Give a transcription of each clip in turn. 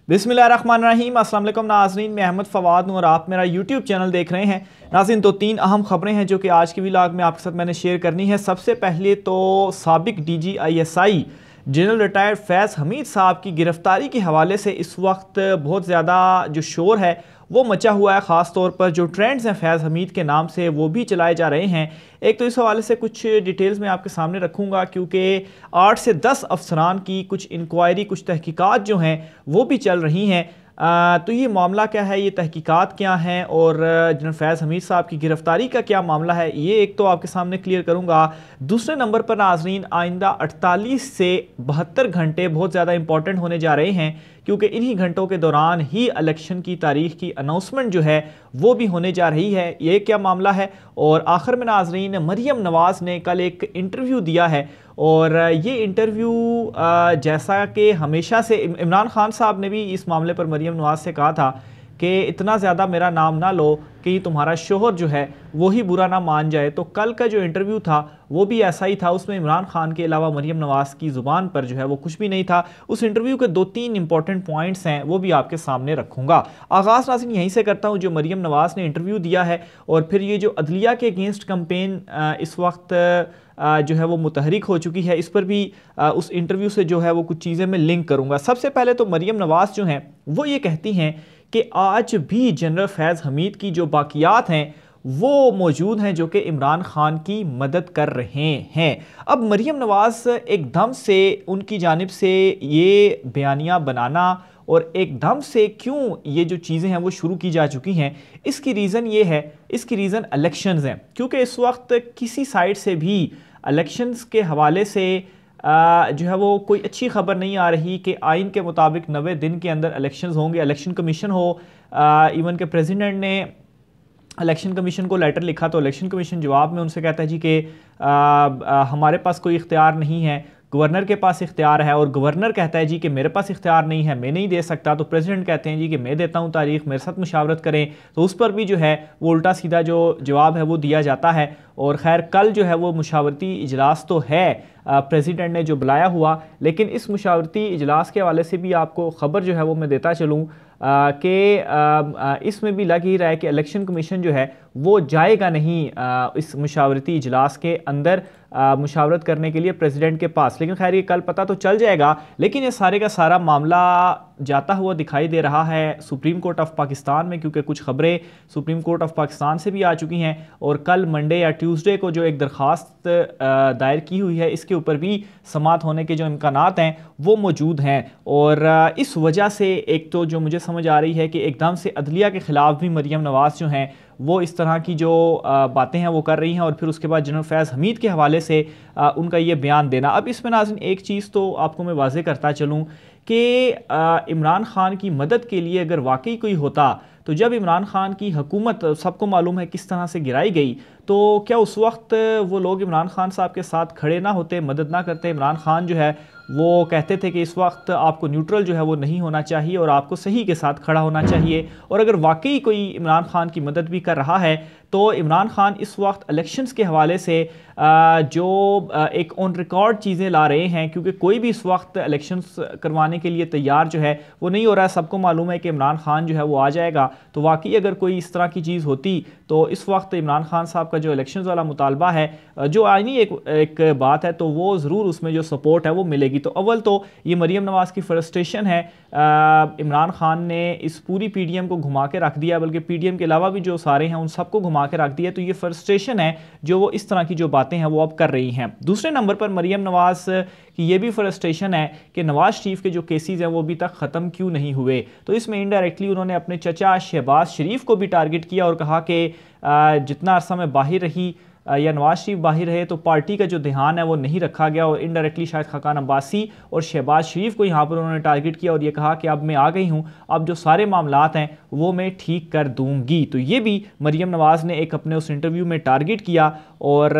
बिस्मिल्लाहिर्रहमानिर्रहीम। अस्सलाम वालेकुम नाज़रीन, मैं अहमद फ़वाद हूँ और आप मेरा यूट्यूब चैनल देख रहे हैं। नाज़रीन, तो 3 अहम खबरें हैं जो कि आज के व्लॉग में आपके साथ मैंने शेयर करनी है। सबसे पहले तो साबिक DGISI जनरल रिटायर्ड फैज़ हमीद साहब की गिरफ्तारी के हवाले से इस वक्त बहुत ज़्यादा जो शोर है वो मचा हुआ है। ख़ास तौर पर जो ट्रेंड्स हैं फैज़ हमीद के नाम से वो भी चलाए जा रहे हैं। एक तो इस हवाले से कुछ डिटेल्स मैं आपके सामने रखूंगा, क्योंकि 8 से 10 अफसरान की कुछ इंक्वायरी, कुछ तहकीकात जो हैं वो भी चल रही हैं। तो ये मामला क्या है, ये तहकीकात क्या हैं और जनरल फैज़ हमीद साहब की गिरफ्तारी का क्या मामला है, ये एक तो आपके सामने क्लियर करूंगा। दूसरे नंबर पर नाज़रीन, आइंदा 48 से 72 घंटे बहुत ज़्यादा इंपॉर्टेंट होने जा रहे हैं, क्योंकि इन्हीं घंटों के दौरान ही इलेक्शन की तारीख की अनाउंसमेंट जो है वो भी होने जा रही है। ये क्या मामला है। और आखिर में नाज़रीन, मरियम नवाज़ ने कल एक इंटरव्यू दिया है और ये इंटरव्यू जैसा कि हमेशा से इमरान खान साहब ने भी इस मामले पर मरियम नवाज़ से कहा था कि इतना ज़्यादा मेरा नाम ना लो कि तुम्हारा शोहर जो है वो ही बुरा ना मान जाए। तो कल का जो इंटरव्यू था वो भी ऐसा ही था। उसमें इमरान खान के अलावा मरियम नवाज़ की ज़ुबान पर जो है वो कुछ भी नहीं था। उस इंटरव्यू के 2-3 इंपॉर्टेंट पॉइंट्स हैं वो भी आपके सामने रखूँगा। आगाज़ नाज़रीन यहीं से करता हूँ, जो मरियम नवाज़ ने इंटरव्यू दिया है और फिर ये जो अदलिया के अगेंस्ट कंपेन इस वक्त जो है वो मुतहरिक हो चुकी है, इस पर भी उस इंटरव्यू से जो है वो कुछ चीज़ें मैं लिंक करूँगा। सबसे पहले तो मरियम नवाज़ जो हैं वो ये कहती हैं कि आज भी जनरल फैज़ हमीद की जो बाकियात हैं वो मौजूद हैं जो कि इमरान खान की मदद कर रहे हैं। अब मरियम नवाज़ एकदम से उनकी जानिब से ये बयानियाँ बनाना और एकदम से क्यों ये जो चीज़ें हैं वो शुरू की जा चुकी हैं, इसकी रीज़न ये है, इसकी रीज़न इलेक्शंस हैं। क्योंकि इस वक्त किसी साइड से भी इलेक्शंस के हवाले से जो है वो कोई अच्छी खबर नहीं आ रही कि आइन के मुताबिक 90 दिन के अंदर इलेक्शंस होंगे। इलेक्शन कमीशन हो, इवन के प्रेसिडेंट ने इलेक्शन कमीशन को लेटर लिखा तो इलेक्शन कमीशन जवाब में उनसे कहता है जी कि हमारे पास कोई इख्तियार नहीं है, गवर्नर के पास इख्तियार है। और गवर्नर कहता है जी कि मेरे पास इख्तियार नहीं है, मैं नहीं दे सकता। तो प्रेसिडेंट कहते हैं जी कि मैं देता हूं तारीख, मेरे साथ मुशावरत करें। तो उस पर भी जो है वो उल्टा सीधा जो जवाब है वो दिया जाता है। और खैर कल जो है वो मुशावरती इजलास तो है प्रेसिडेंट ने जो बुलाया हुआ, लेकिन इस मुशावरती इजलास के हवाले से भी आपको ख़बर जो है वो मैं देता चलूँ कि इसमें भी लग ही रहा है कि इलेक्शन कमीशन जो है वो जाएगा नहीं इस मुशावरती इजलास के अंदर मुशावरत करने के लिए प्रेसिडेंट के पास। लेकिन खैर ये कल पता तो चल जाएगा। लेकिन ये सारे का सारा मामला जाता हुआ दिखाई दे रहा है सुप्रीम कोर्ट ऑफ पाकिस्तान में, क्योंकि कुछ खबरें सुप्रीम कोर्ट ऑफ पाकिस्तान से भी आ चुकी हैं और कल मंडे या ट्यूसडे को जो एक दरख्वास्त दायर की हुई है इसके ऊपर भी समाअत होने के जो इम्कानात हैं वो मौजूद हैं। और इस वजह से एक तो जो मुझे समझ आ रही है कि एकदम से अदलिया के ख़िलाफ़ भी मरियम नवाज़ जो हैं वो इस तरह की जो बातें हैं वो कर रही हैं और फिर उसके बाद जनरल फैज़ हमीद के हवाले से उनका ये बयान देना। अब इसमें नाज़रीन एक चीज़ तो आपको मैं वाज़े करता चलूँ कि इमरान खान की मदद के लिए अगर वाकई कोई होता तो जब इमरान खान की हुकूमत सबको मालूम है किस तरह से गिराई गई, तो क्या उस वक्त वो लोग इमरान खान साहब के साथ खड़े ना होते, मदद ना करते। इमरान खान जो है वो कहते थे कि इस वक्त आपको न्यूट्रल जो है वो नहीं होना चाहिए और आपको सही के साथ खड़ा होना चाहिए। और अगर वाकई कोई इमरान खान की मदद भी कर रहा है तो इमरान खान इस वक्त इलेक्शंस के हवाले से जो एक ऑन रिकॉर्ड चीज़ें ला रहे हैं, क्योंकि कोई भी इस वक्त इलेक्शंस करवाने के लिए तैयार जो है वो नहीं हो रहा है। सबको मालूम है कि इमरान खान जो है वो आ जाएगा। तो वाकई अगर कोई इस तरह की चीज़ होती तो इस वक्त इमरान खान साहब का जो इलेक्शंस वाला मुतालबा है, जो आईनी एक बात है, तो वो ज़रूर उसमें जो सपोर्ट है वो मिलेगी। तो अव्वल तो ये मरियम नवाज़ की फ्रस्ट्रेशन है। इमरान खान ने इस पूरी PDM को घुमा के रख दिया, बल्कि PDM के अलावा भी जो सारे हैं उन सबको घुमा के रख दिया। तो ये फ्रस्ट्रेशन है जो वो इस तरह की जो बातें हैं वो अब कर रही हैं। दूसरे नंबर पर मरियम नवाज़ की ये भी फ्रस्ट्रेशन है कि नवाज शरीफ के जो केसेस हैं वो अभी तक ख़त्म क्यों नहीं हुए। तो इसमें इनडायरेक्टली उन्होंने अपने चचा शहबाज शरीफ को भी टारगेट किया और कहा कि जितना अरसा में बाहर रही या नवाज शरीफ बाहर रहे तो पार्टी का जो ध्यान है वो नहीं रखा गया। और इनडायरेक्टली शायद खाकान अब्बासी और शहबाज शरीफ को यहाँ पर उन्होंने टारगेट किया और ये कहा कि अब मैं आ गई हूँ, अब जो सारे मामलात हैं वो मैं ठीक कर दूँगी। तो ये भी मरियम नवाज़ ने एक अपने उस इंटरव्यू में टारगेट किया और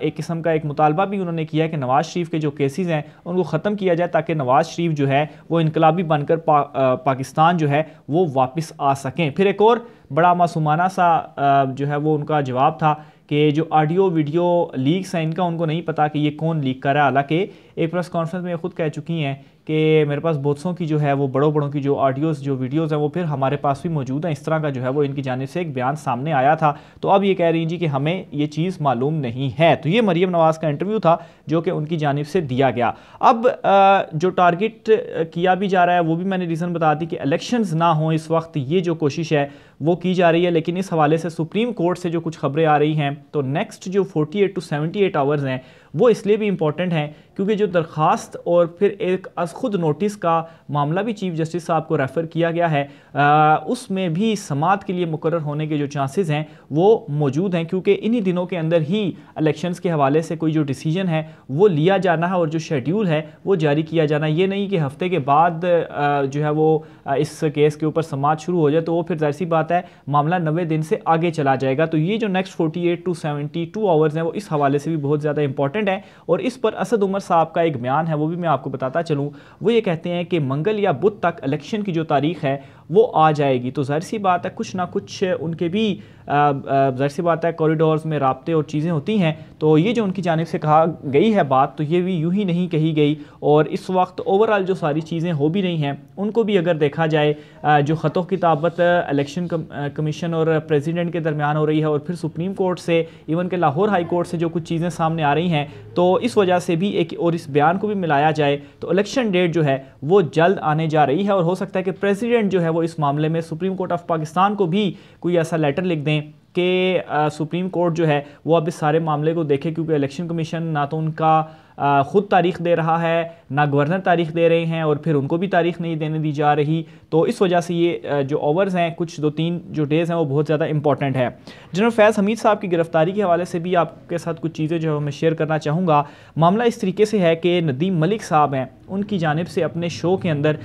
एक किस्म का एक मुतालबा भी उन्होंने किया कि नवाज शरीफ के जो केसेस हैं उनको ख़त्म किया जाए, ताकि नवाज शरीफ जो है वो इनकलाबी बनकर पाकिस्तान जो है वो वापस आ सकें। फिर एक और बड़ा मासूमाना सा जो है वो उनका जवाब था कि जो ऑडियो वीडियो लीक्स हैं इनका उनको नहीं पता कि ये कौन लीक कर रहा है। हालांकि एक प्रेस कॉन्फ्रेंस में खुद कह चुकी हैं कि मेरे पास बहुत की जो है वो बड़ों की जो ऑडियोज़ जो वीडियोज़ हैं वो फिर हमारे पास भी मौजूद हैं। इस तरह का जो है वो इनकी जानिब से एक बयान सामने आया था, तो अब ये कह रही जी कि हमें ये चीज़ मालूम नहीं है। तो ये मरीम नवाज़ का इंटरव्यू था जो कि उनकी जानिब से दिया गया। अब जो टारगेट किया भी जा रहा है वो भी मैंने रीज़न बता दी कि इलेक्शंस ना हो इस वक्त, ये जो कोशिश है वो की जा रही है। लेकिन इस हवाले से सुप्रीम कोर्ट से जो कुछ खबरें आ रही हैं, तो नेक्स्ट जो 48 to 78 आवर्स हैं वो इसलिए भी इंपॉर्टेंट हैं क्योंकि जो दरख्वास्त और फिर एक अज खुद नोटिस का मामला भी चीफ जस्टिस साहब को रेफ़र किया गया है, उसमें भी समाअत के लिए मुकर्रर होने के जो चांसेस हैं वो मौजूद हैं, क्योंकि इन्हीं दिनों के अंदर ही इलेक्शंस के हवाले से कोई जो डिसीजन है वो लिया जाना है और जो शेड्यूल है वो जारी किया जाना है। ये नहीं कि हफ्ते के बाद जो है वो इस केस के ऊपर समाअत शुरू हो जाए तो वो फिर जाहिर सी बात है मामला 90 दिन से आगे चला जाएगा। तो ये जो नेक्स्ट 48 to 72 आवर्स हैं वो इस हवाले से भी बहुत ज़्यादा इंपॉर्टेंट है। और इस पर असद उमर साहब का एक बयान है, वो भी मैं आपको बताता चलूँ। वो ये कहते हैं कि मंगल या बुध तक इलेक्शन की जो तारीख है वो आ जाएगी। तो जाहिर सी बात है कुछ ना कुछ उनके भी जाहिर सी बात है कॉरिडोर्स में राब्ते और चीज़ें होती हैं। तो ये जो उनकी जानिब से कहा गई है बात, तो ये भी यूं ही नहीं कही गई। और इस वक्त ओवरऑल जो सारी चीज़ें हो भी रही हैं उनको भी अगर देखा जाए, जो ख़तों किताबत इलेक्शन कमीशन और प्रेसिडेंट के दरमियान हो रही है और फिर सुप्रीम कोर्ट से, इवन के लाहौर हाई कोर्ट से जो कुछ चीज़ें सामने आ रही हैं, तो इस वजह से भी एक और इस बयान को भी मिलाया जाए तो इलेक्शन डेट जो है वो जल्द आने जा रही है। और हो सकता है कि प्रेसिडेंट जो है वो इस मामले में सुप्रीम कोर्ट ऑफ पाकिस्तान को भी कोई ऐसा लेटर लिख दें कि सुप्रीम कोर्ट जो है वो अब इस सारे मामले को देखे, क्योंकि इलेक्शन कमीशन ना तो उनका ख़ुद तारीख दे रहा है ना गवर्नर तारीख दे रहे हैं और फिर उनको भी तारीख नहीं देने दी जा रही। तो इस वजह से ये जो ओवर्स हैं, कुछ 2-3 जो डेज़ हैं वो बहुत ज़्यादा इंपॉर्टेंट है। जनरल फैज़ हमीद साहब की गिरफ्तारी के हवाले से भी आपके साथ कुछ चीज़ें जो है मैं शेयर करना चाहूँगा। मामला इस तरीके से है कि नदीम मलिक साहब हैं, उनकी जानिब से अपने शो के अंदर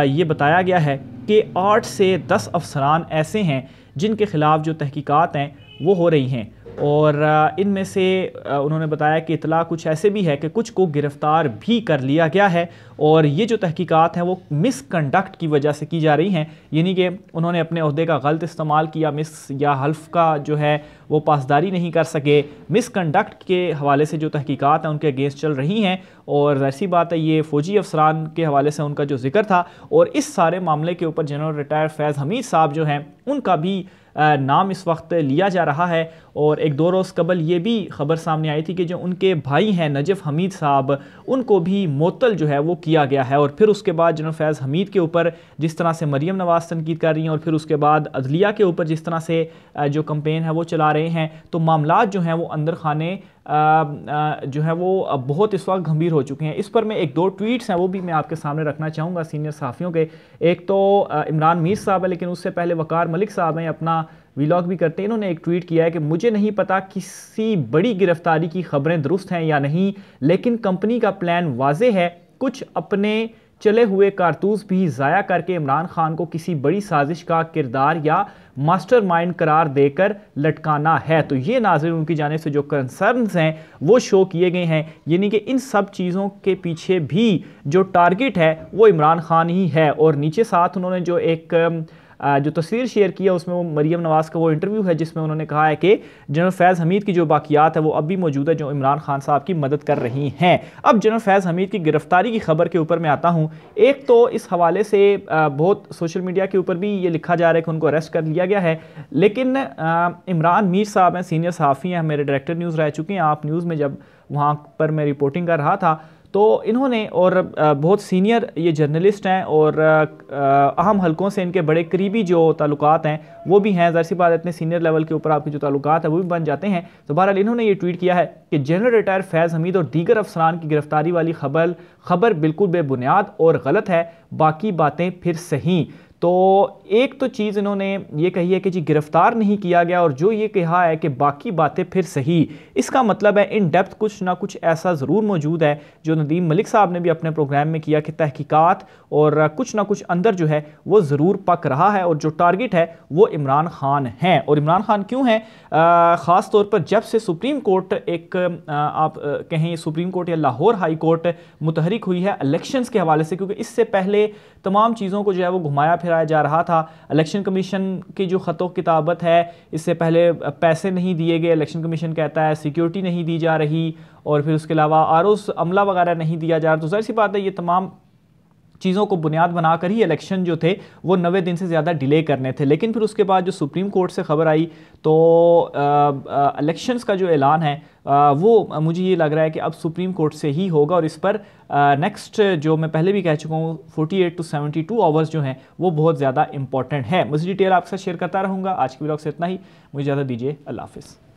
ये बताया गया है कि 8 से 10 अफसरान ऐसे हैं जिनके ख़िलाफ़ जो तहकीकात हैं वो हो रही हैं। और इनमें से उन्होंने बताया कि इतला कुछ ऐसे भी है कि कुछ को गिरफ़्तार भी कर लिया गया है और ये जो तहकीकात हैं वो मिसकंडक्ट की वजह से की जा रही हैं, यानी कि उन्होंने अपने ओहदे का गलत इस्तेमाल किया, मिस या हल्फ का जो है वो पासदारी नहीं कर सके, मिसकंडक्ट के हवाले से जो तहकीकात हैं उनके अगेंस्ट चल रही हैं। और ऐसी बात है ये फ़ौजी अफसरान के हवाले से उनका जो जिक्र था, और इस सारे मामले के ऊपर जनरल रिटायर्ड फैज़ हमीद साहब जो हैं उनका भी नाम इस वक्त लिया जा रहा है। और एक 2 रोज़ कबल ये भी खबर सामने आई थी कि जो उनके भाई हैं नजफ़ हमीद साहब, उनको भी मुअत्तल जो है वो किया गया है। और फिर उसके बाद जनरल फैज़ हमीद के ऊपर जिस तरह से मरीम नवाज़ तनकीद कर रही हैं और फिर उसके बाद अदलिया के ऊपर जिस तरह से जो कंपेन है वो चला रहे हैं, तो मामलात जो हैं वो अंदर खाने जो है वो बहुत इस वक्त गंभीर हो चुके हैं। इस पर मैं 1-2 ट्वीट्स हैं वो भी मैं आपके सामने रखना चाहूँगा सीनियर सहाफ़ियों के। एक तो इमरान मीर साहब है, लेकिन उससे पहले वकार मलिक साहब हैं, अपना व्लॉग भी करते हैं। इन्होंने एक ट्वीट किया है कि मुझे नहीं पता किसी बड़ी गिरफ्तारी की खबरें दुरुस्त हैं या नहीं, लेकिन कंपनी का प्लान वाज़े है, कुछ अपने चले हुए कारतूस भी ज़ाया करके इमरान खान को किसी बड़ी साजिश का किरदार या मास्टरमाइंड करार देकर लटकाना है। तो ये नाज़रीन उनकी जाने से जो कंसर्न्स हैं वो शो किए गए हैं, यानी कि इन सब चीज़ों के पीछे भी जो टारगेट है वो इमरान खान ही है। और नीचे साथ उन्होंने जो एक जो तस्वीर शेयर किया उसमें वो मरीम नवाज़ का वो इंटरव्यू है जिसमें उन्होंने कहा है कि जनरल फैज़ हमीद की जो बाकियात है वो अब भी मौजूद है जो इमरान खान साहब की मदद कर रही हैं। अब जनरल फैज़ हमीद की गिरफ्तारी की खबर के ऊपर मैं आता हूँ। एक तो इस हवाले से बहुत सोशल मीडिया के ऊपर भी ये लिखा जा रहा है कि उनको अरेस्ट कर लिया गया है, लेकिन इमरान मीर साहब हैं, सीनियर सहाफ़ी हैं, मेरे डायरेक्टर न्यूज़ रह चुके हैं। आप न्यूज़ में जब वहाँ पर मैं रिपोर्टिंग कर रहा था तो इन्होंने, और बहुत सीनियर ये जर्नलिस्ट हैं और अहम हलकों से इनके बड़े करीबी जो ताल्लुकात हैं वो भी हैं। ज़ाहिर सी बात इतने सीनियर लेवल के ऊपर आपके जो ताल्लुकात है वो भी बन जाते हैं। तो बहरहाल इन्होंने ये ट्वीट किया है कि जनरल रिटायर फैज़ हमीद और दीगर अफसरान की गिरफ्तारी वाली खबर बिल्कुल बेबुनियाद और गलत है, बाकी बातें फिर सही। तो एक तो चीज़ इन्होंने ये कही है कि जी गिरफ्तार नहीं किया गया, और जो ये कहा है कि बाकी बातें फिर सही, इसका मतलब है इन डेप्थ कुछ ना कुछ ऐसा ज़रूर मौजूद है जो नदीम मलिक साहब ने भी अपने प्रोग्राम में किया कि तहकीकात और कुछ ना कुछ अंदर जो है वो ज़रूर पक रहा है और जो टारगेट है वो इमरान खान है। और इमरान खान क्यों है? ख़ास तौर पर जब से सुप्रीम कोर्ट एक आप कहें सुप्रीम कोर्ट या लाहौर हाई कोर्ट मुतहरिक हुई है इलेक्शंस के हवाले से, क्योंकि इससे पहले तमाम चीज़ों को जो है वो घुमाया फिराया जा रहा था। इलेक्शन कमीशन की जो ख़तों किताबत है, इससे पहले पैसे नहीं दिए गए, इलेक्शन कमीशन कहता है सिक्योरिटी नहीं दी जा रही, और फिर उसके अलावा आरोस अमला वगैरह नहीं दिया जा रहा। तो ज़ाहिर सी बात है ये तमाम चीज़ों को बुनियाद बनाकर ही इलेक्शन जो थे वो 90 दिन से ज़्यादा डिले करने थे। लेकिन फिर उसके बाद जो सुप्रीम कोर्ट से खबर आई तो इलेक्शंस का जो ऐलान है वो मुझे ये लग रहा है कि अब सुप्रीम कोर्ट से ही होगा, और इस पर नेक्स्ट जो मैं पहले भी कह चुका हूँ 48 to 72 आवर्स जो हैं वो बहुत ज़्यादा इंपॉर्टेंट है। मुझे डिटेल आपके साथ शेयर करता रहूँगा। आज की व्लॉग से इतना ही, मुझे ज़्यादा दीजिए, अल्लाह हाफिज़।